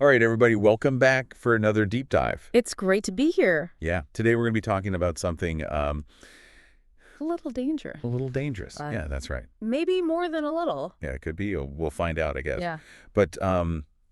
All right, everybody, welcome back for another deep dive. It's great to be here. Yeah, today we're going to be talking about something A little dangerous. a little dangerous. Uh, Yeah, that's right. Maybe more than a little. Yeah, it could be. We'll find out, I guess. Yeah. But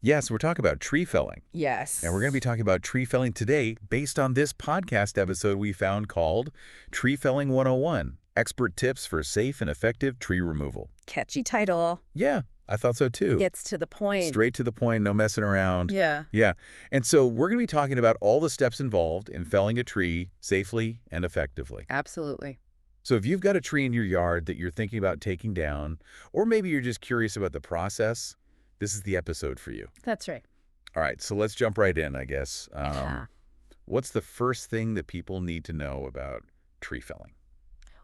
yeah, so we're talking about tree felling. Yes. And we're going to be talking about tree felling today based on this podcast episode we found called Tree Felling 101, Expert Tips for Safe and Effective Tree Removal. Catchy title. Yeah, I thought so too. Gets to the point. Straight to the point, no messing around. Yeah. Yeah. And so we're going to be talking about all the steps involved in felling a tree safely and effectively. Absolutely. So if you've got a tree in your yard that you're thinking about taking down, or maybe you're just curious about the process, this is the episode for you. That's right. All right, so let's jump right in, I guess. Yeah. What's the first thing that people need to know about tree felling?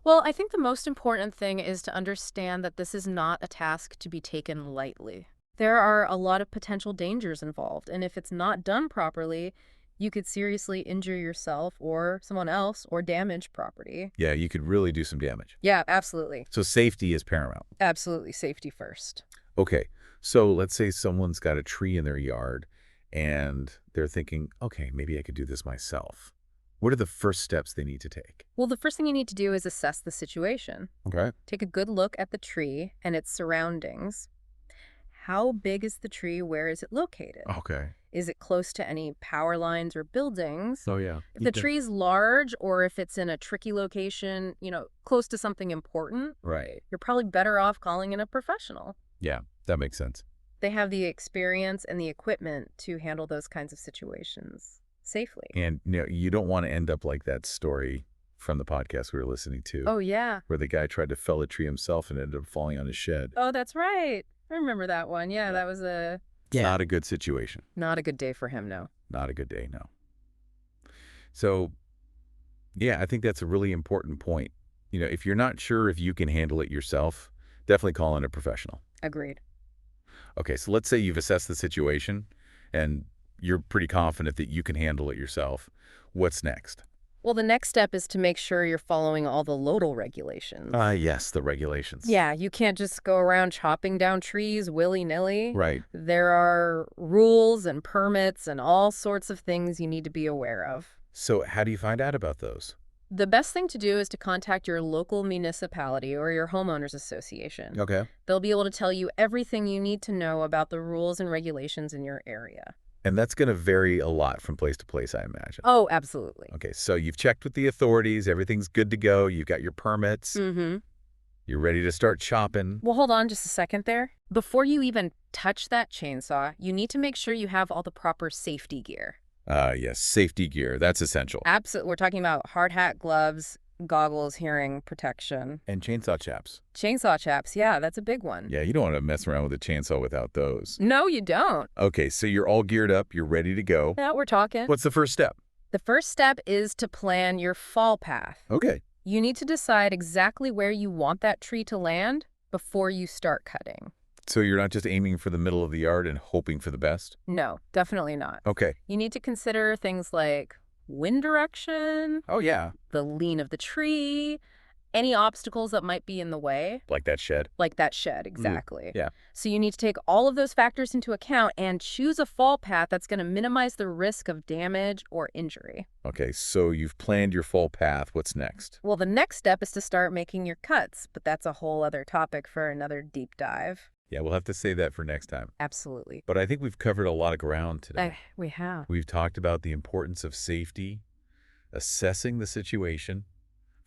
Well, I think the most important thing is to understand that this is not a task to be taken lightly. There are a lot of potential dangers involved, and if it's not done properly, you could seriously injure yourself or someone else or damage property. Yeah, you could really do some damage. Yeah, absolutely. So safety is paramount. Absolutely. Safety first. Okay, so let's say someone's got a tree in their yard and they're thinking, okay, maybe I could do this myself. What are the first steps they need to take? Well, the first thing you need to do is assess the situation. Okay. Take a good look at the tree and its surroundings. How big is the tree? Where is it located? Okay. Is it close to any power lines or buildings? So yeah. If the tree's large or if it's in a tricky location, close to something important, Right. you're probably better off calling in a professional. Yeah, that makes sense. They have the experience and the equipment to handle those kinds of situations safely. And you don't want to end up like that story from the podcast we were listening to, Oh, yeah. where the guy tried to fell a tree himself and ended up falling on his shed. Oh, that's right. I remember that one. Yeah, that was Not a good situation. not a good day for him, no. Not a good day, no. So, yeah, I think that's a really important point. If you're not sure if you can handle it yourself, definitely call in a professional. Agreed. Okay, so let's say you've assessed the situation and you're pretty confident that you can handle it yourself. What's next? Well, the next step is to make sure you're following all the local regulations. Yes, the regulations. Yeah, you can't just go around chopping down trees willy-nilly. Right. There are rules and permits and all sorts of things you need to be aware of. So how do you find out about those? The best thing to do is to contact your local municipality or your homeowners association. Okay. They'll be able to tell you everything you need to know about the rules and regulations in your area. And that's going to vary a lot from place to place, I imagine. Oh, absolutely. Okay, so you've checked with the authorities, everything's good to go, you've got your permits, Mm-hmm. you're ready to start chopping. Well, hold on just a second there. Before you even touch that chainsaw, you need to make sure you have all the proper safety gear. Yes, safety gear, that's essential. Absolutely. We're talking about hard hat, gloves, goggles, hearing protection. And chainsaw chaps. Chainsaw chaps, yeah, that's a big one. Yeah, you don't want to mess around with a chainsaw without those. No, you don't. Okay, so you're all geared up, you're ready to go. Yeah, we're talking. What's the first step? The first step is to plan your fall path. Okay. You need to decide exactly where you want that tree to land before you start cutting. So you're not just aiming for the middle of the yard and hoping for the best? No, definitely not. Okay. You need to consider things like wind direction, Oh, yeah. the lean of the tree, any obstacles that might be in the way, Like that shed. like that shed, exactly. yeah. So you need to take all of those factors into account and choose a fall path that's going to minimize the risk of damage or injury. Okay, so you've planned your fall path. What's next? Well, the next step is to start making your cuts, but that's a whole other topic for another deep dive. Yeah, we'll have to save that for next time. Absolutely. But I think we've covered a lot of ground today. We have. We've talked about the importance of safety, assessing the situation,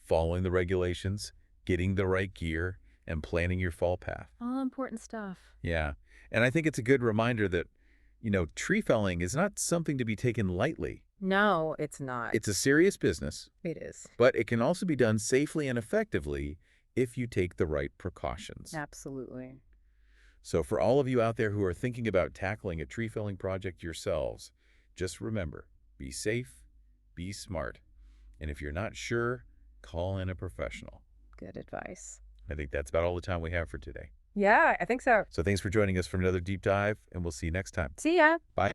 following the regulations, getting the right gear, and planning your fall path. All important stuff. Yeah. And I think it's a good reminder that, tree felling is not something to be taken lightly. No, it's not. It's a serious business, It is. but it can also be done safely and effectively if you take the right precautions. Absolutely. So for all of you out there who are thinking about tackling a tree felling project yourselves, just remember, be safe, be smart, and if you're not sure, call in a professional. Good advice. I think that's about all the time we have for today. Yeah, I think so. So thanks for joining us for another deep dive, and we'll see you next time. See ya. Bye.